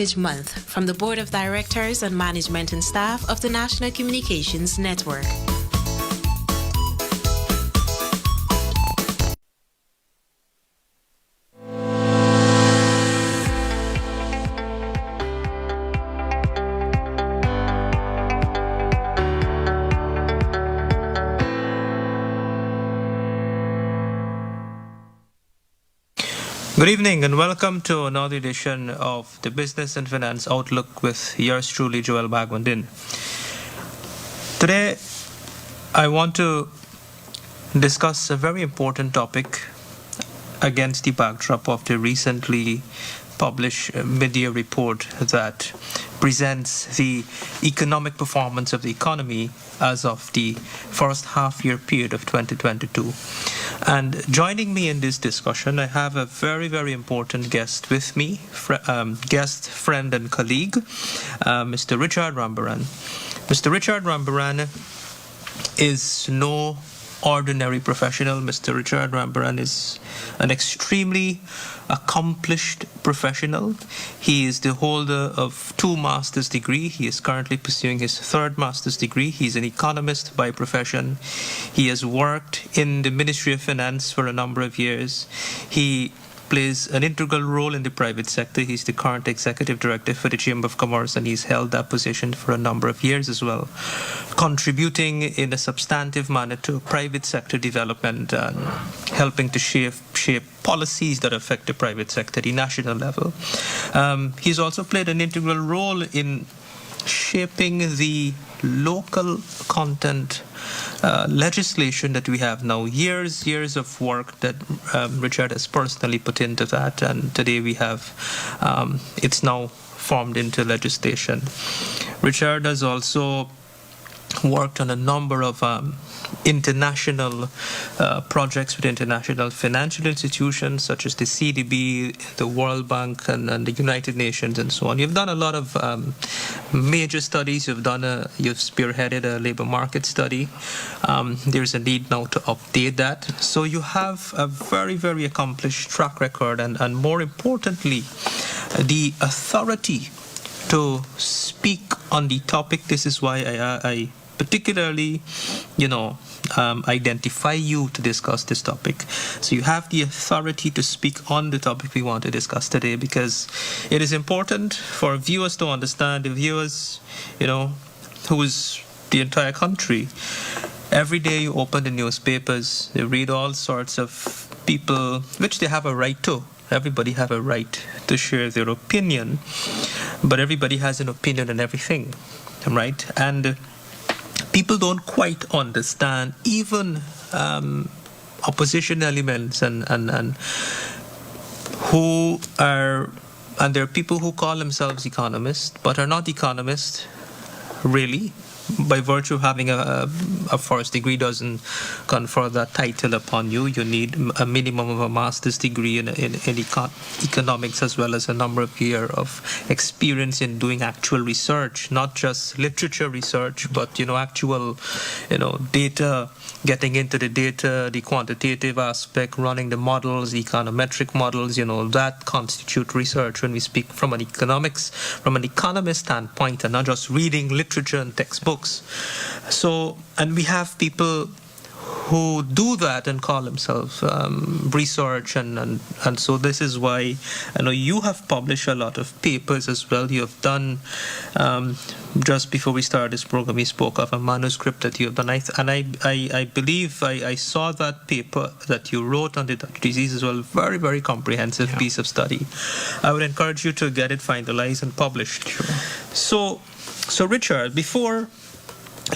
Heritage Month from the Board of Directors and Management and Staff of the National Communications Network. Good evening and welcome to another edition of the Business and Finance Outlook with yours truly, Joel Bagwandin. Today, I want to discuss a very important topic against the backdrop of the recently published mid-year report that presents the economic performance of the economy as of the first half-year period of 2022. And joining me in this discussion, I have a very, very important guest with me, guest, friend, and colleague, Mr. Richard Rambarran. Mr. Richard Rambarran is no ordinary professional. Mr. Richard Rambarran is an extremely accomplished professional. He is the holder of 2 master's degrees. He is currently pursuing his 3rd master's degree. He's an economist by profession. He has worked in the Ministry of Finance for a number of years. He plays an integral role in the private sector. He's the current executive director for the Chamber of Commerce, and he's held that position for a number of years as well, contributing in a substantive manner to private sector development and helping to shape policies that affect the private sector at the national level. He's also played an integral role in shaping the local content legislation that we have now. Years of work that Richard has personally put into that, and today we have it's now formed into legislation. Richard has also worked on a number of international projects with international financial institutions such as the CDB, the World Bank, and the United Nations, and so on. You've done a lot of major studies. You've spearheaded a labor market study. There's a need now to update that. So you have a very, very accomplished track record, and more importantly, the authority to speak on the topic. This is why I particularly, identify you to discuss this topic. So you have the authority to speak on the topic we want to discuss today, because it is important for viewers to understand, the viewers, who is the entire country. Every day you open the newspapers, they read all sorts of people, which they have a right to. Everybody have a right to share their opinion, but everybody has an opinion on everything, right? And people don't quite understand, even opposition elements and there are people who call themselves economists but are not economists really. By virtue of having a first degree doesn't confer that title upon you. You need a minimum of a master's degree in economics, as well as a number of years of experience in doing actual research, not just literature research, but actual data, getting into the data, the quantitative aspect, running the models, the econometric models. That constitute research when we speak from an economist standpoint, and not just reading literature and textbooks. So, and we have people who do that and call themselves research, and so this is why I know you have published a lot of papers as well. You have done, just before we started this program, we spoke of a manuscript that you have done, I believe I saw that paper that you wrote on the Dutch disease as well. Very, very comprehensive piece of study. I would encourage you to get it finalized and published. Sure. So Richard,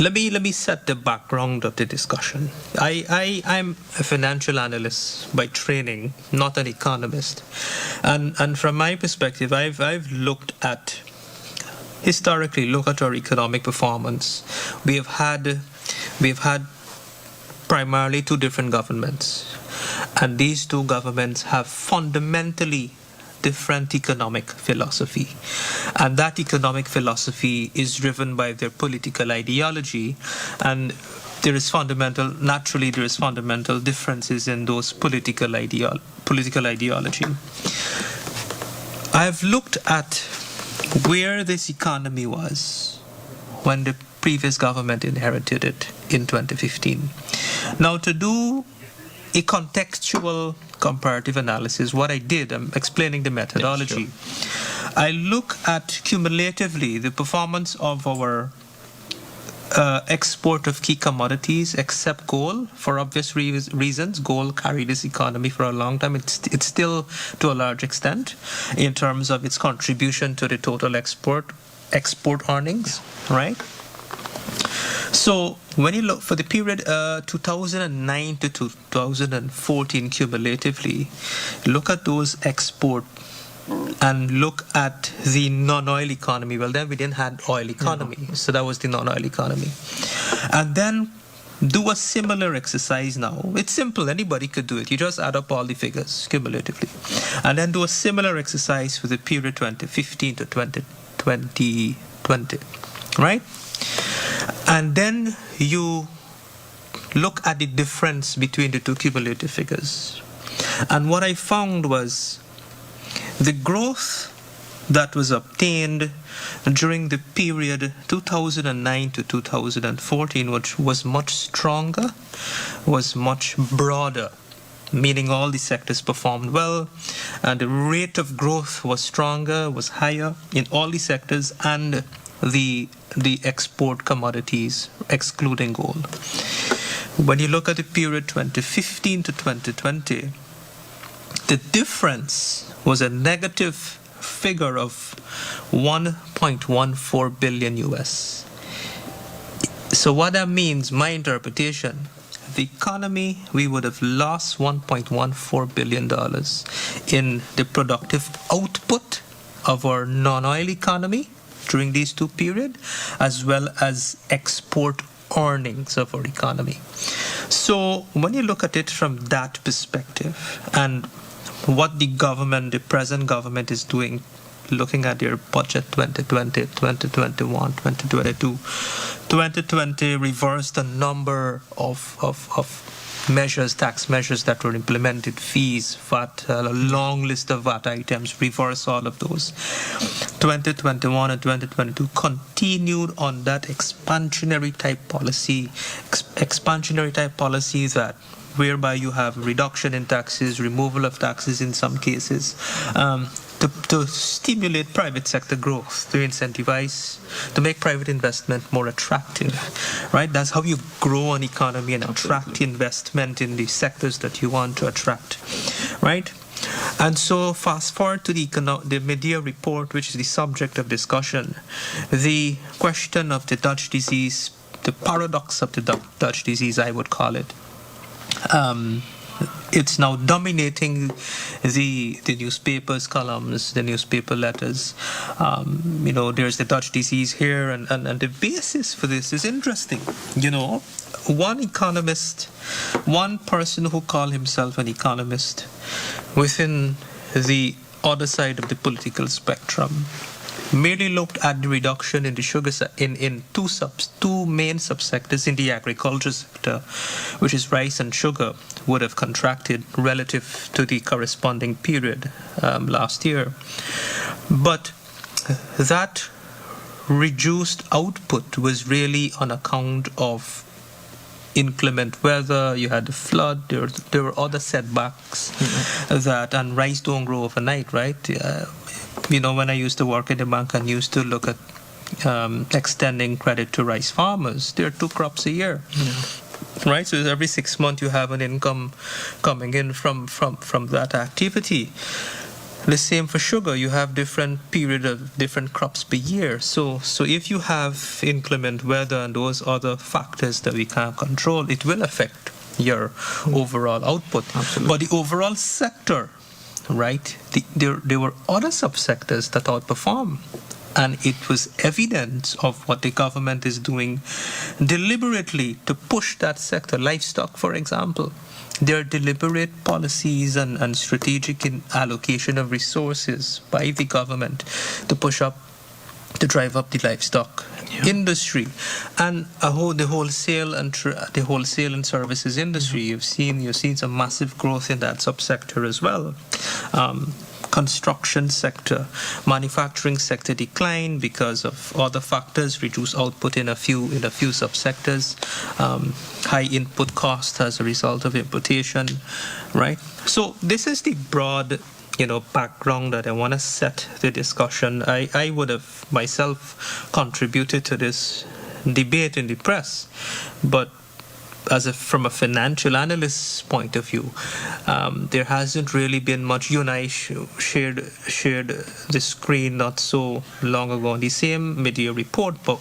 let me set the background of the discussion. I'm a financial analyst by training, not an economist, and from my perspective, I've historically looked at our economic performance. We've had primarily 2 different governments, and these 2 governments have fundamentally different economic philosophy, and that economic philosophy is driven by their political ideology, and there is fundamental differences in those political ideology. I have looked at where this economy was when the previous government inherited it in 2015. Now, to do a contextual comparative analysis, what I did, I'm explaining the methodology. Yeah, sure. I look at cumulatively the performance of our export of key commodities, except coal, for obvious reasons. Coal carried this economy for a long time. It's still, to a large extent, in terms of its contribution to the total export earnings, right? So when you look for the period 2009 to 2014 cumulatively, look at those export and look at the non-oil economy. Well, then we didn't have oil economy, so that was the non-oil economy. And then do a similar exercise now. It's simple, anybody could do it. You just add up all the figures cumulatively. And then do a similar exercise for the period 2015 to 2020, right? And then you look at the difference between the two cumulative figures. And what I found was the growth that was obtained during the period 2009 to 2014, which was much stronger, was much broader, meaning all the sectors performed well, and the rate of growth was stronger, was higher in all the sectors, and the export commodities, excluding gold. When you look at the period 2015 to 2020, the difference was a negative figure of 1.14 billion US. So what that means, my interpretation, the economy, we would have lost $1.14 billion in the productive output of our non-oil economy during these two periods, as well as export earnings of our economy. So when you look at it from that perspective, and what the government, the present government is doing, looking at their budget 2020, 2021, 2022, 2020 reversed a number of measures, tax measures that were implemented, fees, VAT, a long list of VAT items, reverse all of those. 2021 and 2022 continued on that expansionary type policy that whereby you have reduction in taxes, removal of taxes in some cases, to stimulate private sector growth, to incentivize, to make private investment more attractive, right? That's how you grow an economy and attract investment in the sectors that you want to attract, right? And so fast forward to the media report, which is the subject of discussion, the question of the Dutch disease, the paradox of the Dutch disease, I would call it. It's now dominating the newspapers' columns, the newspaper letters. There's the Dutch disease here, and the basis for this is interesting. One economist, one person who called himself an economist within the other side of the political spectrum merely looked at the reduction in the sugar in two main subsectors in the agriculture sector, which is rice and sugar, would have contracted relative to the corresponding period last year. But that reduced output was really on account of inclement weather. You had the flood. There were other setbacks and rice don't grow overnight, right? When I used to work in the bank and used to look at extending credit to rice farmers, there are 2 crops a year. Right, so every 6 months you have an income coming in from that activity. The same for sugar. You have different period of different crops per year. So if you have inclement weather and those other factors that we can't control, it will affect your overall output. Absolutely. But the overall sector, right? There were other subsectors that outperform. And it was evidence of what the government is doing deliberately to push that sector. Livestock, for example. There are deliberate policies and strategic allocation of resources by the government to drive up the livestock industry, and the wholesale and services industry. You've seen some massive growth in that subsector as well. construction sector, manufacturing sector declined because of other factors, reduced output in a few subsectors, high input cost as a result of importation, right? So this is the broad background that I want to set the discussion. I would have myself contributed to this debate in the press, but from a financial analyst's point of view, there hasn't really been much. You and I shared the screen not so long ago on the same mid-year report, but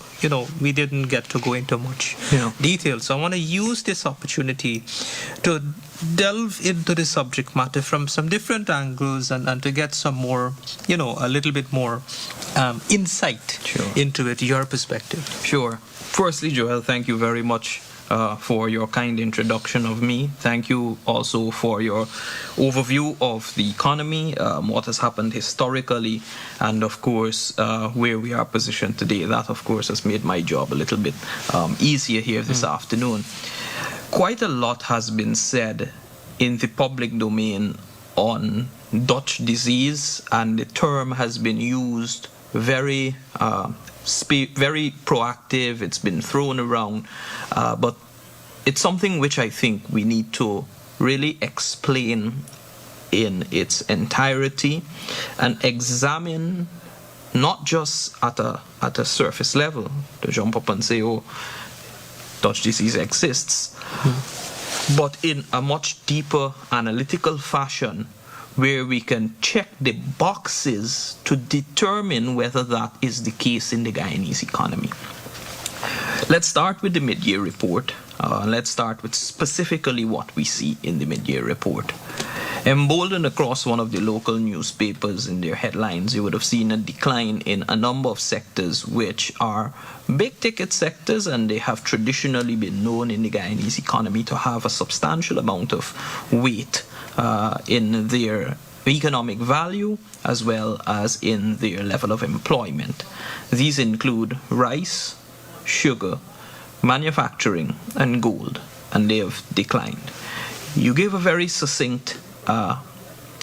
we didn't get to go into much detail. So I want to use this opportunity to delve into the subject matter from some different angles and to get some more, a little bit more insight into it, your perspective. Sure. Firstly, Joel, thank you very much for your kind introduction of me. Thank you also for your overview of the economy, what has happened historically, and of course where we are positioned today. That of course has made my job a little bit easier here this afternoon. Quite a lot has been said in the public domain on Dutch disease, and the term has been used very proactive. It's been thrown around, but it's something which I think we need to really explain in its entirety and examine, not just at a surface level, to jump up and say, oh, Dutch disease exists, but in a much deeper analytical fashion, where we can check the boxes to determine whether that is the case in the Guyanese economy. Let's start with the mid-year report. Let's start with specifically what we see in the mid-year report. Emboldened across one of the local newspapers in their headlines, you would have seen a decline in a number of sectors which are big-ticket sectors, and they have traditionally been known in the Guyanese economy to have a substantial amount of weight in their economic value as well as in their level of employment. These include rice, sugar, manufacturing, and gold, and they have declined. You gave a very succinct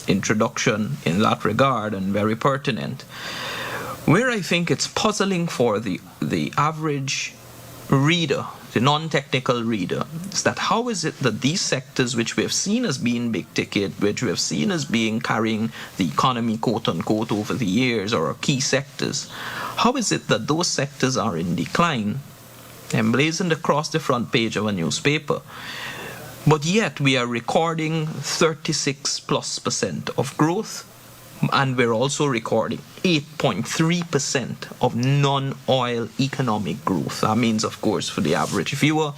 introduction in that regard, and very pertinent. Where I think it's puzzling for the average reader, the non-technical reader, is that how is it that these sectors which we have seen as being big ticket, which we have seen as being carrying the economy, quote unquote, over the years, or key sectors, how is it that those sectors are in decline, emblazoned across the front page of a newspaper, but yet we are recording 36+% of growth, and we're also recording 8.3% of non-oil economic growth. That means, of course, for the average viewer,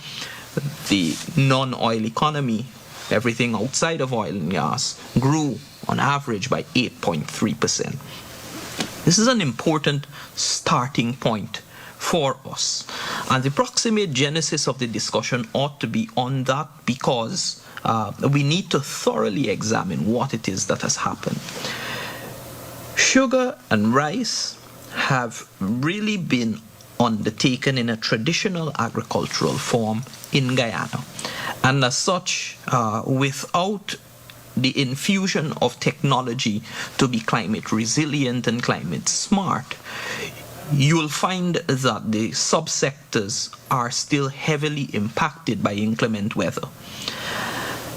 the non-oil economy, everything outside of oil and gas, grew on average by 8.3%. This is an important starting point for us. And the proximate genesis of the discussion ought to be on that, because we need to thoroughly examine what it is that has happened. Sugar and rice have really been undertaken in a traditional agricultural form in Guyana. And as such, without the infusion of technology to be climate resilient and climate smart, you will find that the subsectors are still heavily impacted by inclement weather,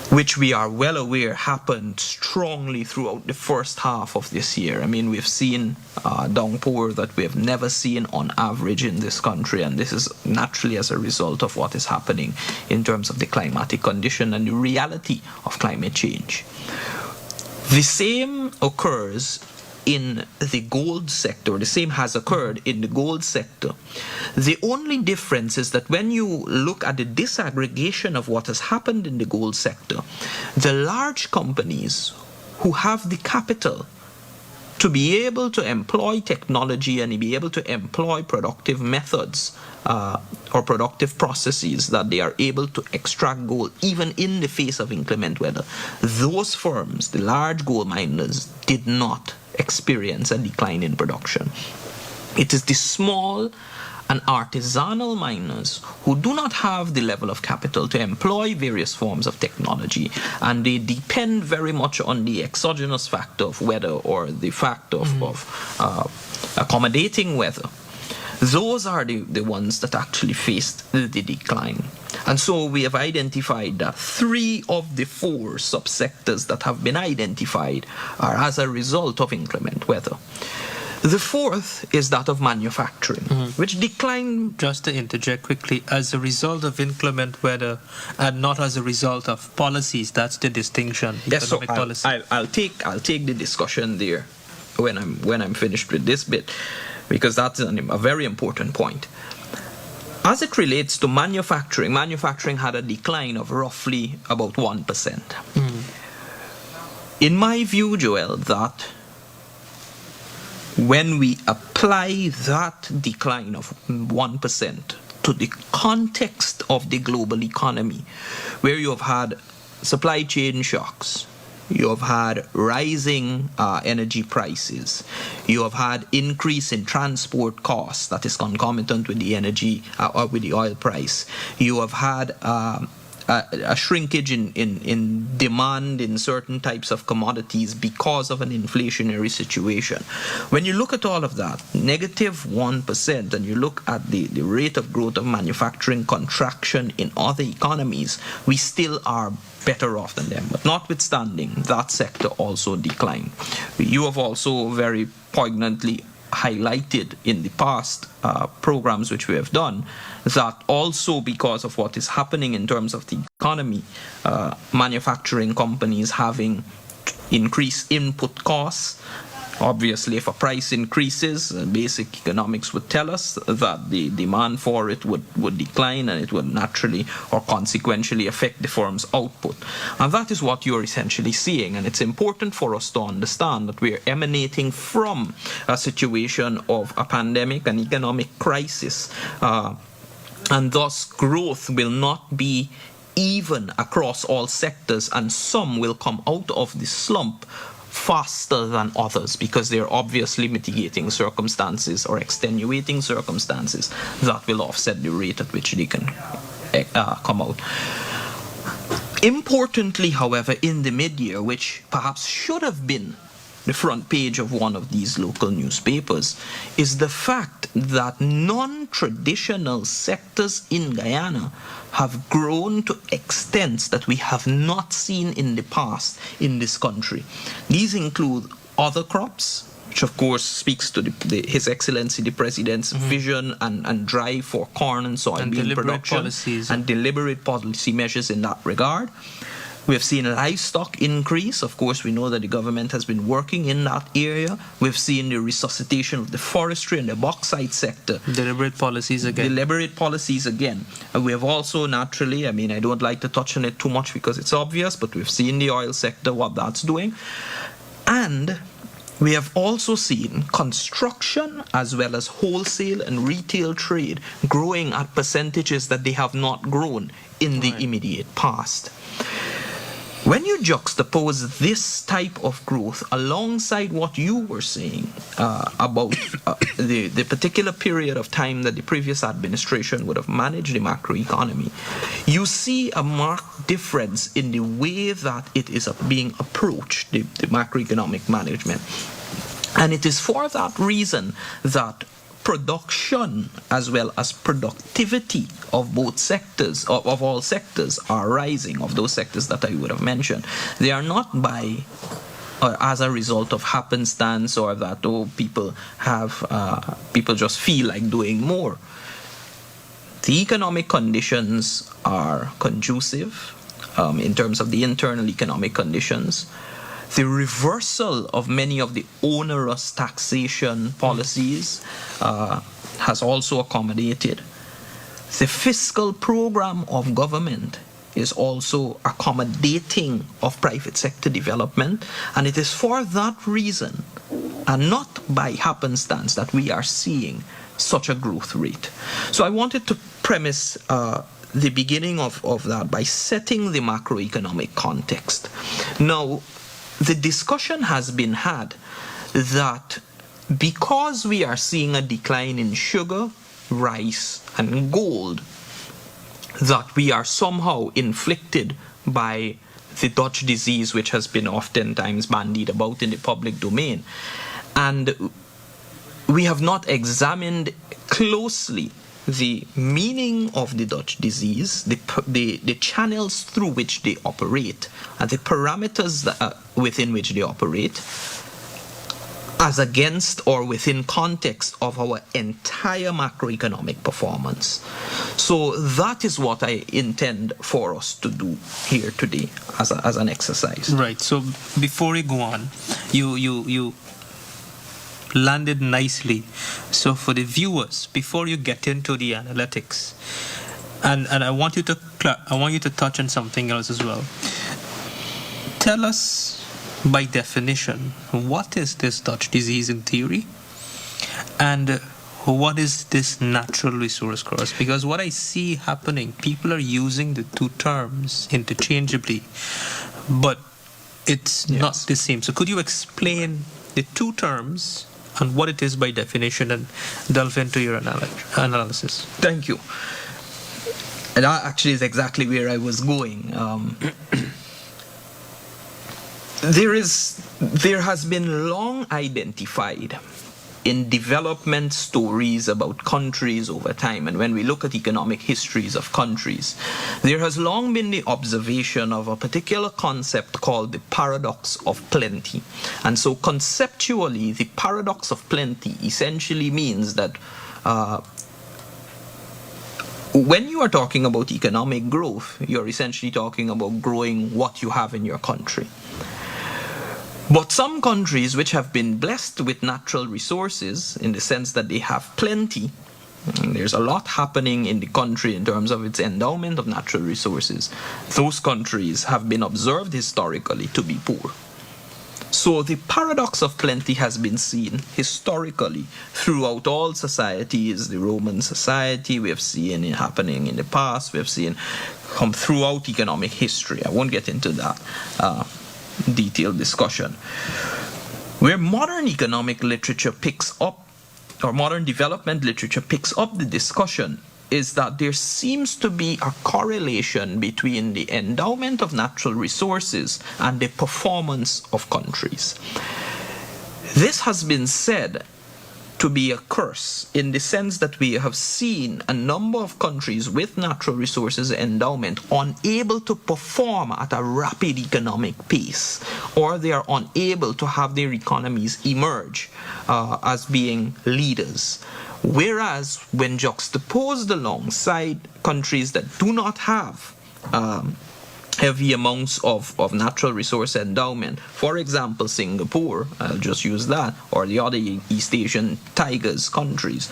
which we are well aware happened strongly throughout the first half of this year. I mean, we've seen downpour that we have never seen on average in this country, and this is naturally as a result of what is happening in terms of the climatic condition and the reality of climate change. The same occurs in the gold sector. The same has occurred in the gold sector. The only difference is that when you look at the disaggregation of what has happened in the gold sector, the large companies who have the capital to be able to employ technology and be able to employ productive methods or productive processes that they are able to extract gold even in the face of inclement weather, those firms, the large gold miners, did not experience a decline in production. It is the small and and artisanal miners who do not have the level of capital to employ various forms of technology, and they depend very much on the exogenous factor of weather or the fact of accommodating weather. Those are the ones that actually faced the decline. And so we have identified that 3 of the 4 subsectors that have been identified are as a result of inclement weather. The 4th is that of manufacturing, which declined. Just to interject quickly, as a result of inclement weather and not as a result of policies, that's the distinction. Yes, so policy. I'll take the discussion there when I'm finished with this bit, because that's a very important point. As it relates to manufacturing had a decline of roughly about 1%. In my view, Joel, that when we apply that decline of 1% to the context of the global economy, where you have had supply chain shocks, you have had rising energy prices, you have had increase in transport costs that is concomitant with the energy or with the oil price, you have had a shrinkage in demand in certain types of commodities because of an inflationary situation. When you look at all of that, negative 1%, and you look at the rate of growth of manufacturing contraction in other economies, we still are better off than them. But notwithstanding, that sector also declined. You have also very poignantly highlighted in the past programs which we have done that also because of what is happening in terms of the economy, manufacturing companies having increased input costs. Obviously, if a price increases, basic economics would tell us that the demand for it would decline, and it would naturally or consequentially affect the firm's output. And that is what you're essentially seeing. And it's important for us to understand that we are emanating from a situation of a pandemic, an economic crisis, and thus growth will not be even across all sectors, and some will come out of the slump faster than others because they're obviously mitigating circumstances or extenuating circumstances that will offset the rate at which they can come out. Importantly, however, in the mid-year, which perhaps should have been the front page of one of these local newspapers, is the fact that non-traditional sectors in Guyana have grown to extents that we have not seen in the past in this country. These include other crops, which of course speaks to His Excellency the President's vision and drive for corn and soybean production and deliberate policy measures in that regard. We have seen livestock increase. Of course, we know that the government has been working in that area. We've seen the resuscitation of the forestry and the bauxite sector. Deliberate policies again. And we have also naturally, I don't like to touch on it too much because it's obvious, but we've seen the oil sector, what that's doing. And we have also seen construction as well as wholesale and retail trade growing at percentages that they have not grown in the immediate past. When you juxtapose this type of growth alongside what you were saying about the particular period of time that the previous administration would have managed the macroeconomy, you see a marked difference in the way that it is being approached, the macroeconomic management. And it is for that reason that production as well as productivity of both sectors, of all sectors, are rising, of those sectors that I would have mentioned. They are not by or as a result of happenstance or that people just feel like doing more. The economic conditions are conducive in terms of the internal economic conditions. The reversal of many of the onerous taxation policies has also accommodated. The fiscal program of government is also accommodating of private sector development, and it is for that reason and not by happenstance that we are seeing such a growth rate. So I wanted to premise the beginning of that by setting the macroeconomic context. Now, the discussion has been had that because we are seeing a decline in sugar, rice, and gold, that we are somehow inflicted by the Dutch disease, which has been oftentimes bandied about in the public domain. And we have not examined closely the meaning of the Dutch disease, the channels through which they operate, and the parameters within which they operate, as against or within context of our entire macroeconomic performance. So that is what I intend for us to do here today as an exercise. Right. So before we go on, you landed nicely. So for the viewers, before you get into the analytics, and I want you to touch on something else as well. Tell us, by definition, what is this Dutch disease in theory, and what is this natural resource curse? Because what I see happening, people are using the two terms interchangeably, but it's not the same. So could you explain the two terms and what it is by definition, and delve into your analysis? Thank you. And that actually is exactly where I was going. There has been long identified in development stories about countries over time, and when we look at economic histories of countries, there has long been the observation of a particular concept called the paradox of plenty. And so conceptually, the paradox of plenty essentially means that when you are talking about economic growth, you're essentially talking about growing what you have in your country. But some countries which have been blessed with natural resources, in the sense that they have plenty, and there's a lot happening in the country in terms of its endowment of natural resources, those countries have been observed historically to be poor. So the paradox of plenty has been seen historically throughout all societies. The Roman society, we have seen it happening in the past, we have seen come throughout economic history. I won't get into that detailed discussion. Where modern economic literature picks up, or modern development literature picks up the discussion, is that there seems to be a correlation between the endowment of natural resources and the performance of countries. This has been said to be a curse, in the sense that we have seen a number of countries with natural resources endowment unable to perform at a rapid economic pace, or they are unable to have their economies emerge as being leaders. Whereas when juxtaposed alongside countries that do not have heavy amounts of natural resource endowment, for example Singapore, I'll just use that, or the other East Asian tigers countries,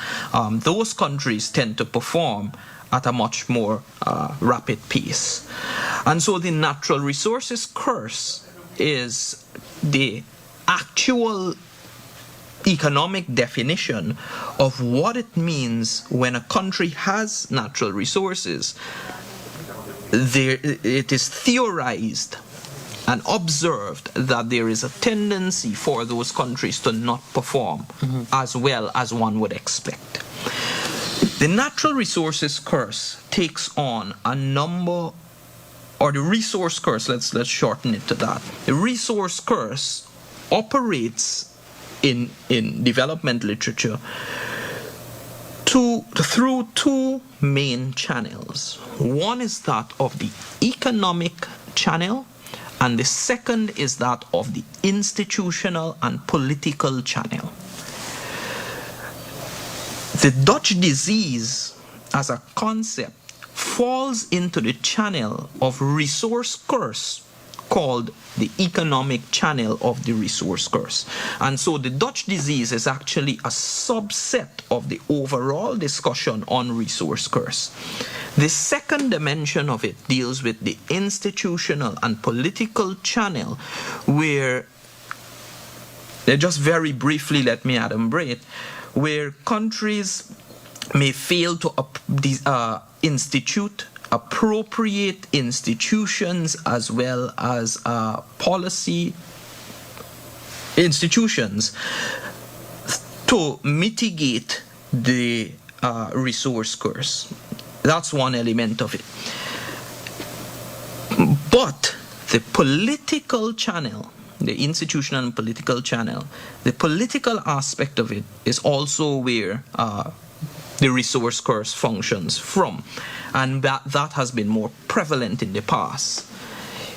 those countries tend to perform at a much more rapid pace. And so the natural resources curse is the actual economic definition of what it means when a country has natural resources. It is theorized and observed that there is a tendency for those countries to not perform as well as one would expect. The natural resources curse takes on a number, or the resource curse, let's shorten it to that. The resource curse operates in development literature through two main channels. One is that of the economic channel, and the second is that of the institutional and political channel. The Dutch disease as a concept falls into the channel of resource curse, called the economic channel of the resource curse. And so the Dutch disease is actually a subset of the overall discussion on resource curse. The second dimension of it deals with the institutional and political channel, where, just very briefly let me adumbrate, where countries may fail to institute appropriate institutions as well as policy institutions to mitigate the resource curse. That's one element of it. But the political channel, the institutional and political channel, the political aspect of it is also where the resource curse functions from. And that has been more prevalent in the past.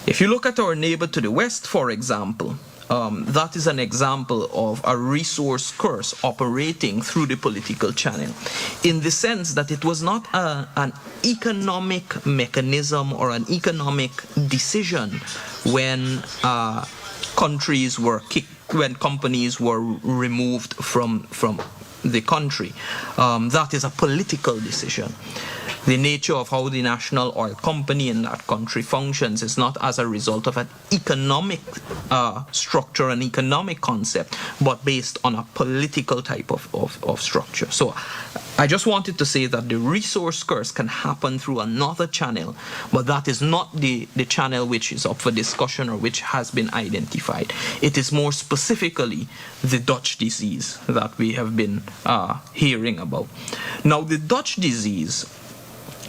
If you look at our neighbor to the west, for example, that is an example of a resource curse operating through the political channel, in the sense that it was not an economic mechanism or an economic decision when companies were removed from the country. That is a political decision. The nature of how the national oil company in that country functions is not as a result of an economic structure, an economic concept, but based on a political type of structure. So I just wanted to say that the resource curse can happen through another channel, but that is not the channel which is up for discussion or which has been identified. It is more specifically the Dutch disease that we have been hearing about. Now, the Dutch disease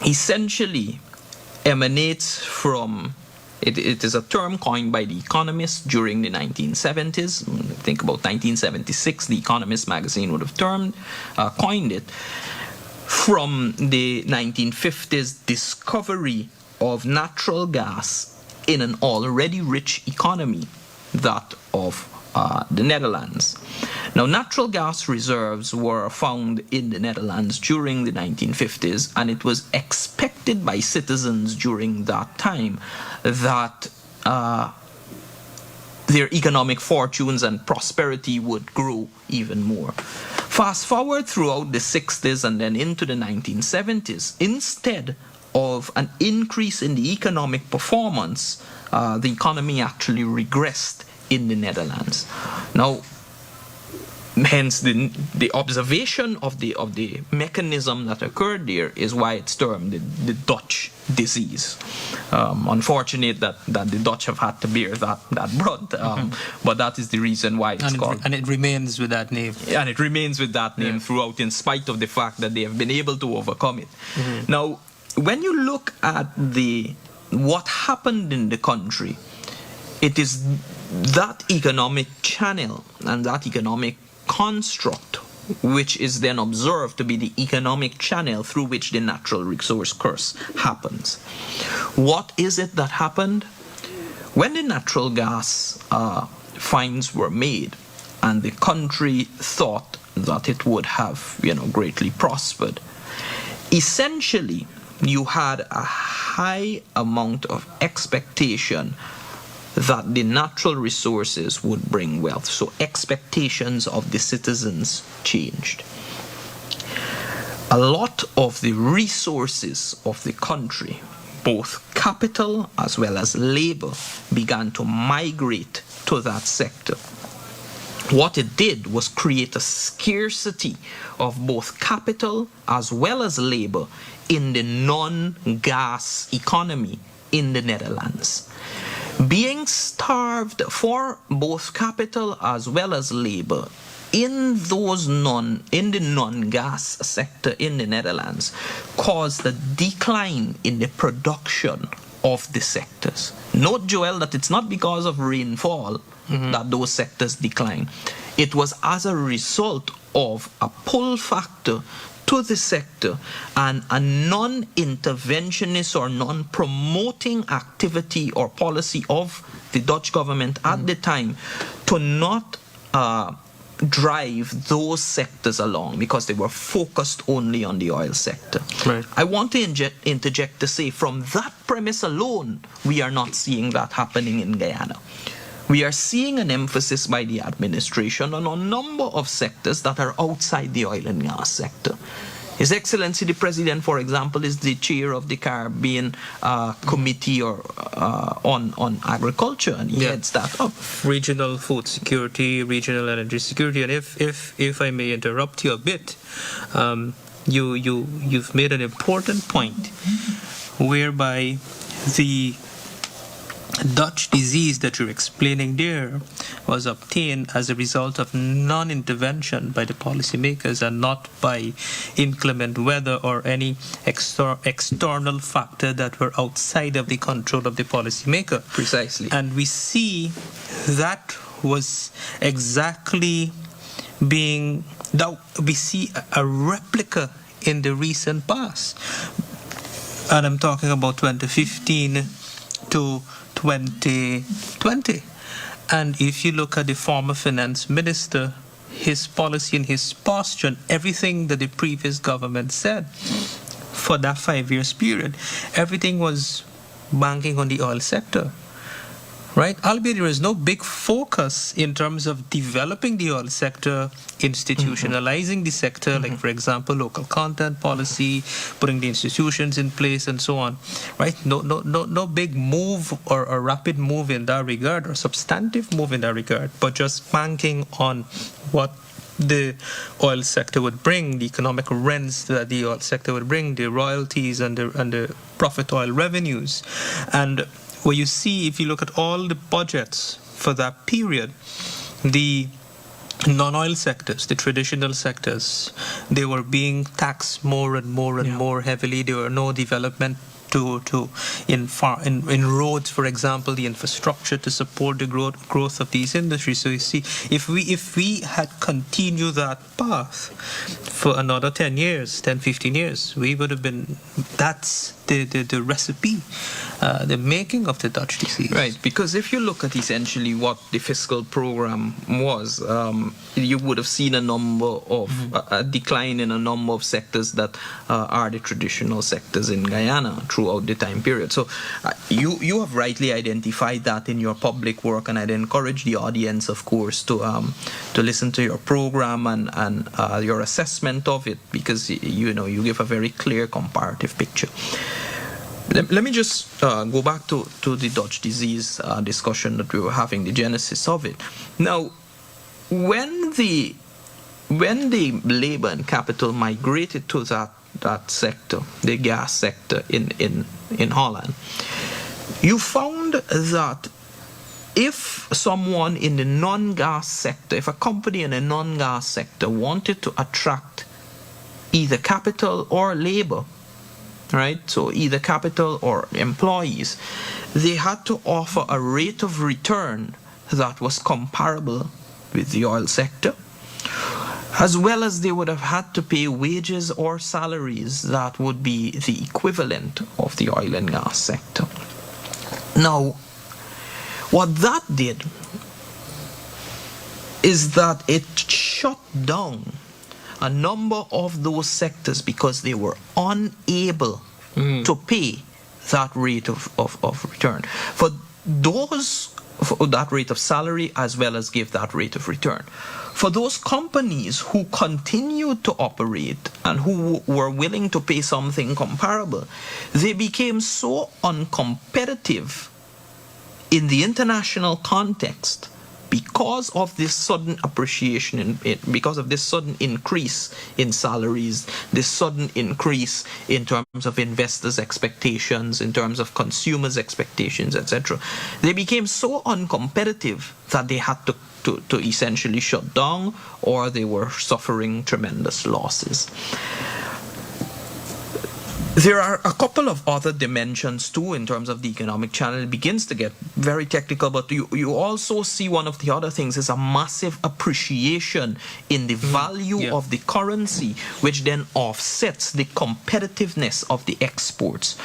essentially emanates from, it is a term coined by the Economist during the 1970s. I think about 1976, the Economist magazine would have coined it, from the 1950s discovery of natural gas in an already rich economy, that of the Netherlands. Now, natural gas reserves were found in the Netherlands during the 1950s, and it was expected by citizens during that time that their economic fortunes and prosperity would grow even more. Fast forward throughout the 60s and then into the 1970s, instead of an increase in the economic performance, the economy actually regressed in the Netherlands. Now, hence the observation of the mechanism that occurred there is why it's termed the Dutch disease. Unfortunate that the Dutch have had to bear that brunt, but that is the reason why it's called. And it remains with that name. And it remains with that name throughout, in spite of the fact that they have been able to overcome it. Now, when you look at what happened in the country, it is that economic channel and that economic construct which is then observed to be the economic channel through which the natural resource curse happens. What is it that happened? When the natural gas finds were made and the country thought that it would have, greatly prospered, essentially you had a high amount of expectation that the natural resources would bring wealth. So expectations of the citizens changed. A lot of the resources of the country, both capital as well as labor, began to migrate to that sector. What it did was create a scarcity of both capital as well as labor in the non-gas economy in the Netherlands. Being starved for both capital as well as labor in the non-gas sector in the Netherlands caused a decline in the production of the sectors. Note, Joel, that it's not because of rainfall that those sectors decline. It was as a result of a pull factor to the sector and a non-interventionist or non-promoting activity or policy of the Dutch government at the time to not drive those sectors along because they were focused only on the oil sector. Right. I want to interject to say, from that premise alone, we are not seeing that happening in Guyana. We are seeing an emphasis by the administration on a number of sectors that are outside the oil and gas sector. His Excellency the President, for example, is the chair of the Caribbean Committee on Agriculture, and he heads that up. Regional food security, regional energy security, and if I may interrupt you a bit, you've made an important point, whereby the Dutch disease that you're explaining there was obtained as a result of non-intervention by the policymakers and not by inclement weather or any external factor that were outside of the control of the policymaker. Precisely. And we see that was exactly being, that we see a replica in the recent past. And I'm talking about 2015 to 2020. And if you look at the former finance minister, his policy and his posture, and everything that the previous government said for that 5 years period, everything was banking on the oil sector. Right? Albeit there is no big focus in terms of developing the oil sector, institutionalizing the sector, like, for example, local content policy, putting the institutions in place, and so on. Right? No big move or a rapid move in that regard, or substantive move in that regard, but just banking on what the oil sector would bring, the economic rents that the oil sector would bring, the royalties and the profit oil revenues. And where you see, if you look at all the budgets for that period, the non-oil sectors, the traditional sectors, they were being taxed more and more and more heavily. There were no development in roads, for example, the infrastructure to support the growth of these industries. So you see, if we had continued that path for another 10 years, 10, 15 years, we would have been, that's the recipe, the making of the Dutch disease. Right, because if you look at essentially what the fiscal program was, you would have seen a number of, a decline in a number of sectors that are the traditional sectors in Guyana throughout the time period. So you have rightly identified that in your public work, and I'd encourage the audience, of course, to listen to your program and your assessment of it, because you give a very clear comparative picture. Let me just go back to the Dutch disease discussion that we were having, the genesis of it. Now, when the labor and capital migrated to that sector, the gas sector in Holland, you found that if someone in the non-gas sector, if a company in the non-gas sector wanted to attract either capital or labor, right, so either capital or employees, they had to offer a rate of return that was comparable with the oil sector, as well as they would have had to pay wages or salaries that would be the equivalent of the oil and gas sector. Now, what that did is that it shut down a number of those sectors because they were unable to pay that rate of return. For those, for that rate of salary, as well as give that rate of return. For those companies who continued to operate and who were willing to pay something comparable, they became so uncompetitive in the international context because of this sudden appreciation, because of this sudden increase in salaries, this sudden increase in terms of investors' expectations, in terms of consumers' expectations, etc. They became so uncompetitive that they had to essentially shut down, or they were suffering tremendous losses. There are a couple of other dimensions too in terms of the economic channel. It begins to get very technical, but you also see one of the other things is a massive appreciation in the value of the currency, which then offsets the competitiveness of the exports.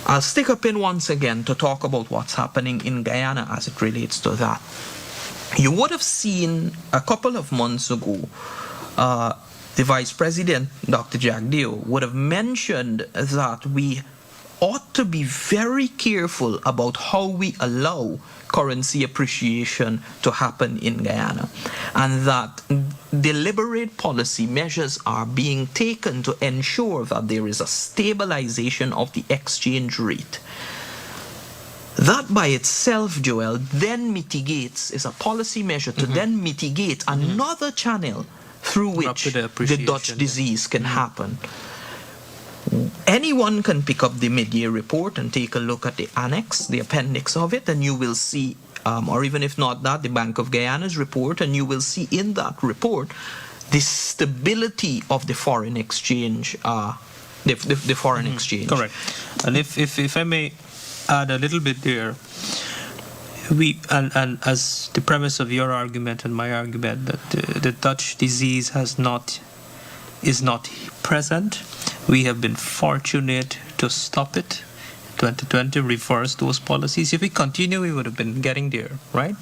I'll stick a pin once again to talk about what's happening in Guyana as it relates to that. You would have seen a couple of months ago, the Vice President, Dr. Jagdeo, would have mentioned that we ought to be very careful about how we allow currency appreciation to happen in Guyana, and that deliberate policy measures are being taken to ensure that there is a stabilization of the exchange rate. That by itself, Joel, then mitigates, is a policy measure to then mitigate another channel through which the Dutch disease can happen. Anyone can pick up the mid-year report and take a look at the annex, the appendix of it, and you will see, or even if not that, the Bank of Guyana's report, and you will see in that report the stability of the foreign exchange, the foreign exchange. Correct. And if I may add a little bit there, and as the premise of your argument and my argument that the Dutch disease is not present, we have been fortunate to stop it. 2020 reversed those policies. If we continue, we would have been getting there, right?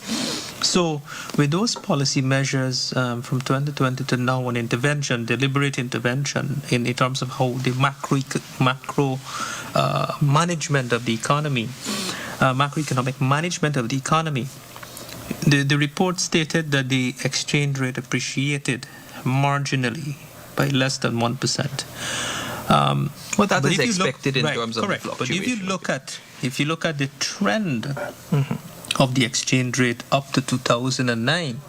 So with those policy measures from 2020 to now, an intervention, deliberate intervention in terms of how the macro management of the economy, macroeconomic management of the economy, the report stated that the exchange rate appreciated marginally by less than 1%. Well, that is expected in terms of correct. fluctuation. But if you look at the trend of the exchange rate up to 2009,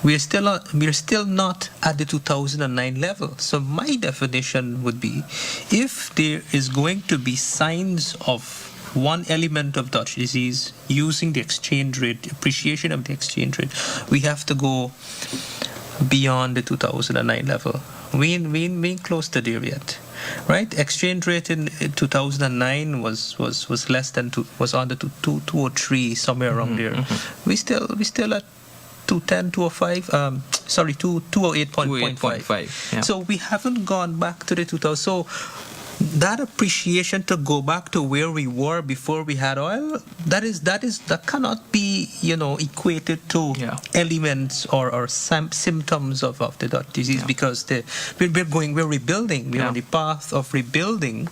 we are still not at the 2009 level. So my definition would be, if there is going to be signs of one element of Dutch disease using the exchange rate, appreciation of the exchange rate, we have to go beyond the 2009 level. We ain't close to there yet, right? Exchange rate in 2009 was less than was under 203, somewhere around there. We still at 210, 205, 208.5. Yeah. So we haven't gone back to the 2000. So that appreciation to go back to where we were before we had oil, that cannot be equated to elements or symptoms of the Dutch disease, because we're rebuilding. We're on the path of rebuilding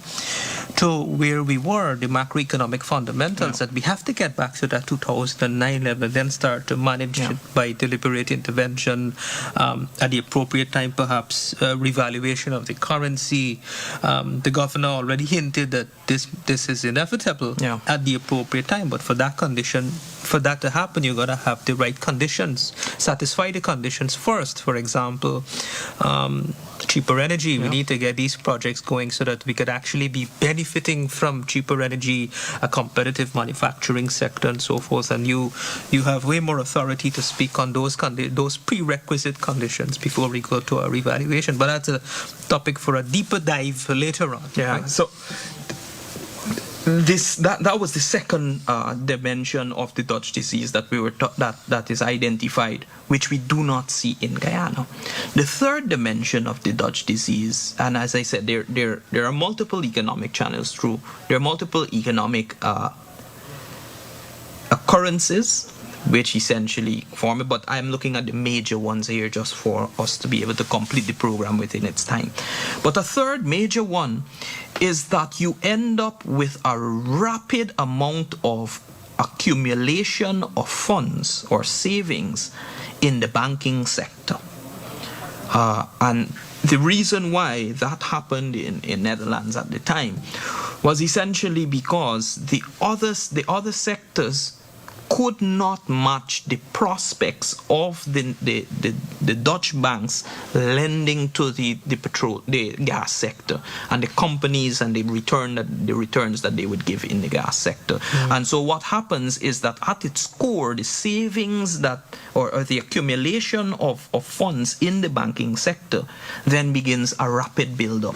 to where we were, the macroeconomic fundamentals, and we have to get back to that 2009 level, then start to manage it by deliberate intervention at the appropriate time, perhaps revaluation of the currency. The governor already hinted that this is inevitable at the appropriate time, but for that to happen, you gotta have the right conditions, satisfy the conditions first. For example, cheaper energy. We need to get these projects going so that we could actually be benefiting from cheaper energy, a competitive manufacturing sector, and so forth. And you have way more authority to speak on those prerequisite conditions before we go to our evaluation. But that's a topic for a deeper dive later on. Yeah. Right? So that was the second dimension of the Dutch disease that we were that is identified, which we do not see in Guyana. The third dimension of the Dutch disease, and as I said, there are multiple economic channels through. There are multiple economic occurrences which essentially form it, but I'm looking at the major ones here just for us to be able to complete the program within its time. But a third major one is that you end up with a rapid amount of accumulation of funds or savings in the banking sector. And the reason why that happened in Netherlands at the time was essentially because the other sectors could not match the prospects of the Dutch banks lending to the gas sector, and the companies and the returns that they would give in the gas sector. And so what happens is that at its core, the savings or the accumulation of funds in the banking sector then begins a rapid build-up.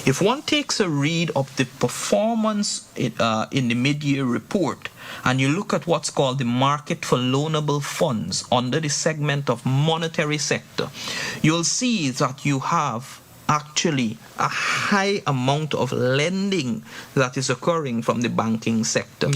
If one takes a read of the performance in the mid-year report, and you look at what's called the market for loanable funds under the segment of monetary sector, you'll see that you have actually a high amount of lending that is occurring from the banking sector.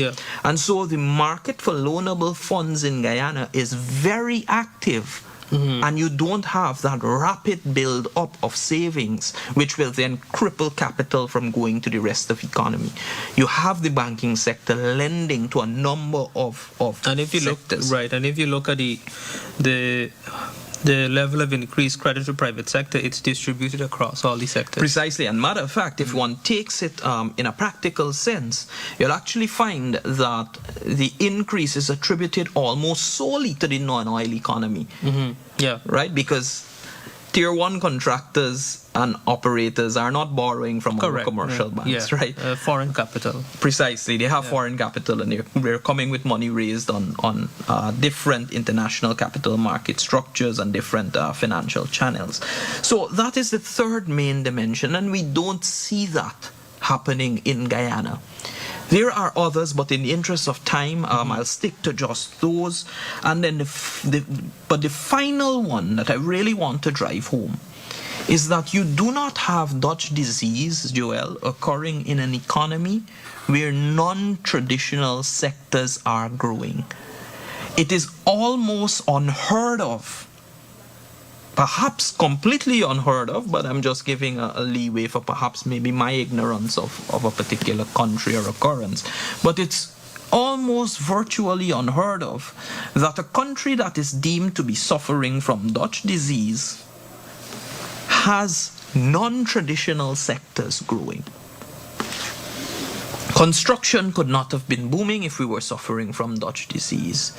And so the market for loanable funds in Guyana is very active. And you don't have that rapid build up of savings, which will then cripple capital from going to the rest of the economy. You have the banking sector lending to a number of and if you sectors. And if you look at the level of increased credit to private sector, it's distributed across all the sectors. Precisely. And matter of fact, if one takes it in a practical sense, you'll actually find that the increase is attributed almost solely to the non-oil economy. Yeah. Right? Because tier one contractors and operators are not borrowing from our commercial banks, right? Foreign capital. Precisely. They have foreign capital, and they're coming with money raised on different international capital market structures and different financial channels. So that is the third main dimension, and we don't see that happening in Guyana. There are others, but in the interest of time, I'll stick to just those. And then but the final one that I really want to drive home is that you do not have Dutch disease, Joel, occurring in an economy where non-traditional sectors are growing. It is almost unheard of, perhaps completely unheard of, but I'm just giving a leeway for perhaps maybe my ignorance of a particular country or occurrence. But it's almost virtually unheard of that a country that is deemed to be suffering from Dutch disease has non-traditional sectors growing. Construction could not have been booming if we were suffering from Dutch disease.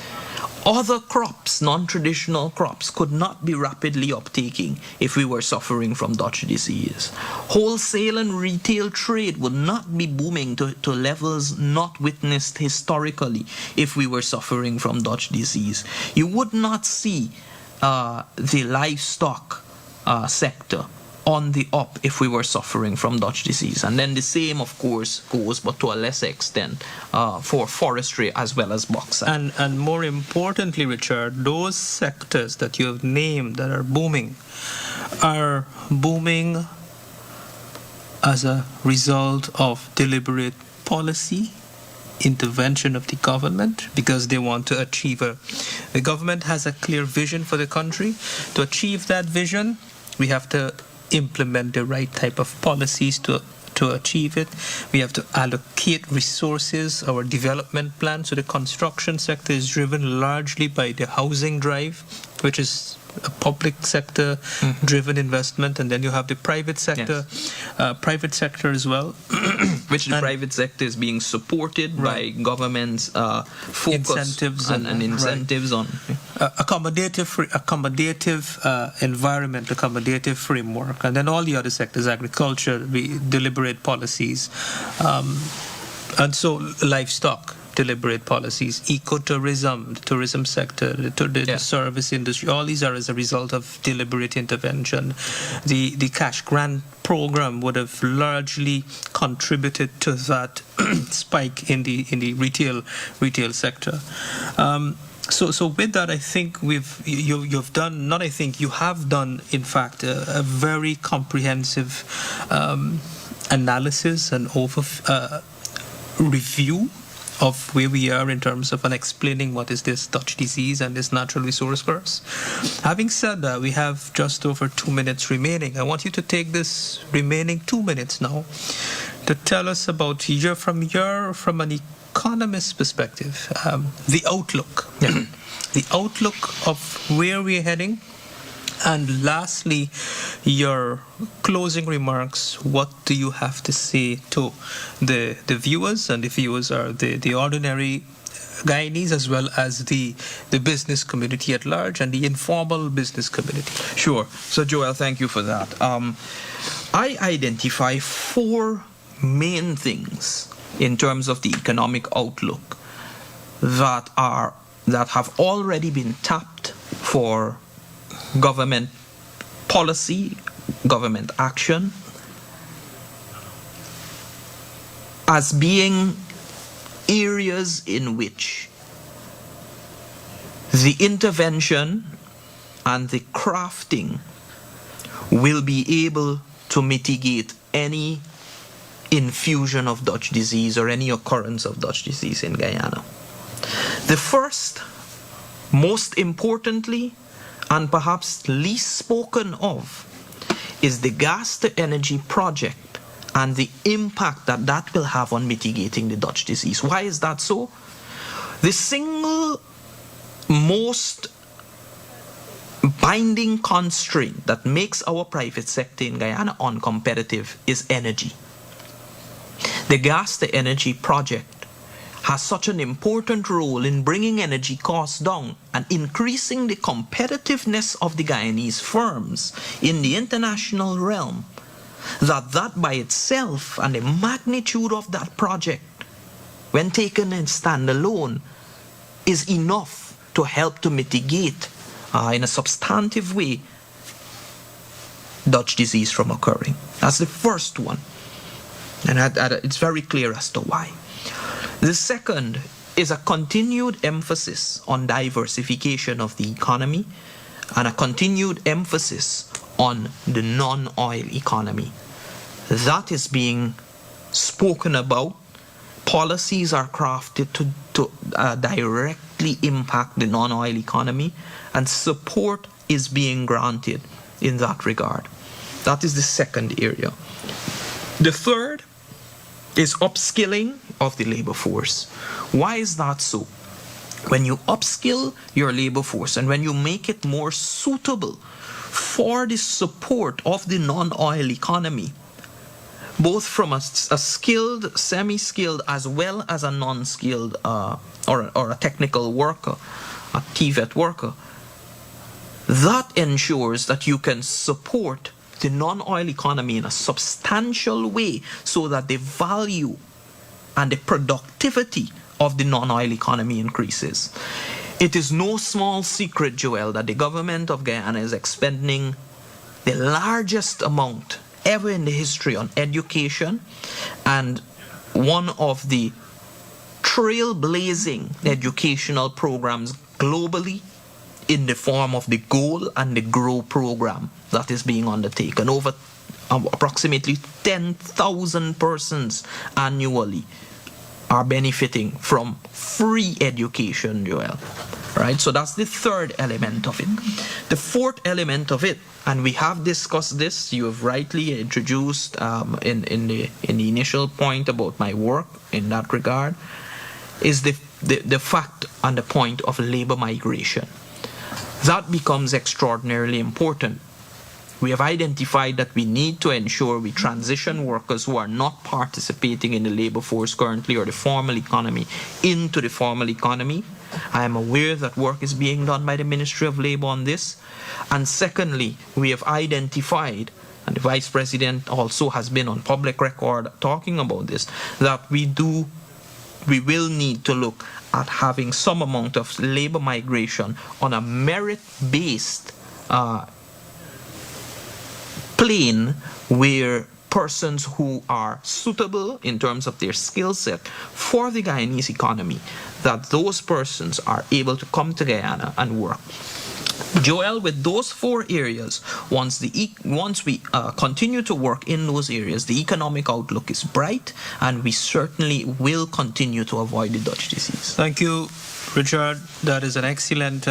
Other crops, non-traditional crops, could not be rapidly uptaking if we were suffering from Dutch disease. Wholesale and retail trade would not be booming to levels not witnessed historically if we were suffering from Dutch disease. You would not see the livestock sector on the up if we were suffering from Dutch disease. And then the same, of course, goes, but to a lesser extent, for forestry as well as bauxite. And more importantly, Richard, those sectors that you have named that are booming as a result of deliberate policy intervention of the government, because they want to achieve the government has a clear vision for the country. To achieve that vision, we have to implement the right type of policies to achieve it. We have to allocate resources, our development plan. So the construction sector is driven largely by the housing drive, which is a public sector driven investment, and then you have the private sector, private sector as well, which the private sector is being supported by government's focus incentives and incentives on accommodative environment, accommodative framework, and then all the other sectors, agriculture, deliberate policies, and so livestock. Deliberate policies, ecotourism, the tourism sector, the service industry, all these are as a result of deliberate intervention. The cash grant program would have largely contributed to that spike in the retail sector. So with that, I think you have done, in fact, a very comprehensive analysis and review of where we are in terms of explaining what is this Dutch disease and this natural resource curse. Having said that, we have just over 2 minutes remaining. I want you to take this remaining 2 minutes now to tell us about from an economist's perspective, the outlook, the outlook of where we're heading. And lastly, your closing remarks. What do you have to say to the viewers? And the viewers are the ordinary Guyanese as well as the business community at large and the informal business community. Sure. So, Joel, thank you for that. I identify 4 main things in terms of the economic outlook that have already been tapped for government policy, government action, as being areas in which the intervention and the crafting will be able to mitigate any infusion of Dutch disease or any occurrence of Dutch disease in Guyana. The first, most importantly, and perhaps least spoken of, is the gas-to-energy project and the impact that will have on mitigating the Dutch disease. Why is that so? The single most binding constraint that makes our private sector in Guyana uncompetitive is energy. The gas-to-energy project has such an important role in bringing energy costs down and increasing the competitiveness of the Guyanese firms in the international realm, that by itself and the magnitude of that project, when taken in standalone, is enough to help to mitigate in a substantive way Dutch disease from occurring. That's the first one. And it's very clear as to why. The second is a continued emphasis on diversification of the economy and a continued emphasis on the non-oil economy. That is being spoken about. Policies are crafted to directly impact the non-oil economy, and support is being granted in that regard. That is the second area. The third is upskilling of the labor force. Why is that so? When you upskill your labor force and when you make it more suitable for the support of the non-oil economy, both from a skilled, semi-skilled, as well as a non-skilled or a technical worker, a TVET worker, that ensures that you can support the non-oil economy in a substantial way so that the value and the productivity of the non-oil economy increases. It is no small secret, Joel, that the government of Guyana is expending the largest amount ever in the history on education, and one of the trailblazing educational programs globally in the form of the GOAL and the GROW program that is being undertaken. Over approximately 10,000 persons annually are benefiting from free education, Joel. Right? So that's the third element of it. The fourth element of it, and we have discussed this, you have rightly introduced in the initial point about my work in that regard, is the fact and the point of labor migration. That becomes extraordinarily important. We have identified that we need to ensure we transition workers who are not participating in the labor force currently or the formal economy into the formal economy. I am aware that work is being done by the Ministry of Labor on this. And secondly, we have identified, and the Vice President also has been on public record talking about this, that we will need to look at having some amount of labor migration on a merit-based plane, where persons who are suitable in terms of their skill set for the Guyanese economy, that those persons are able to come to Guyana and work. Joel, with those four areas, once we continue to work in those areas, the economic outlook is bright, and we certainly will continue to avoid the Dutch disease. Thank you, Richard. That is an excellent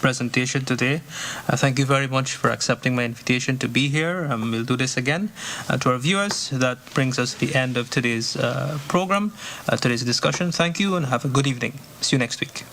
presentation today. Thank you very much for accepting my invitation to be here. We'll do this again. To our viewers, that brings us to the end of today's program, today's discussion. Thank you and have a good evening. See you next week.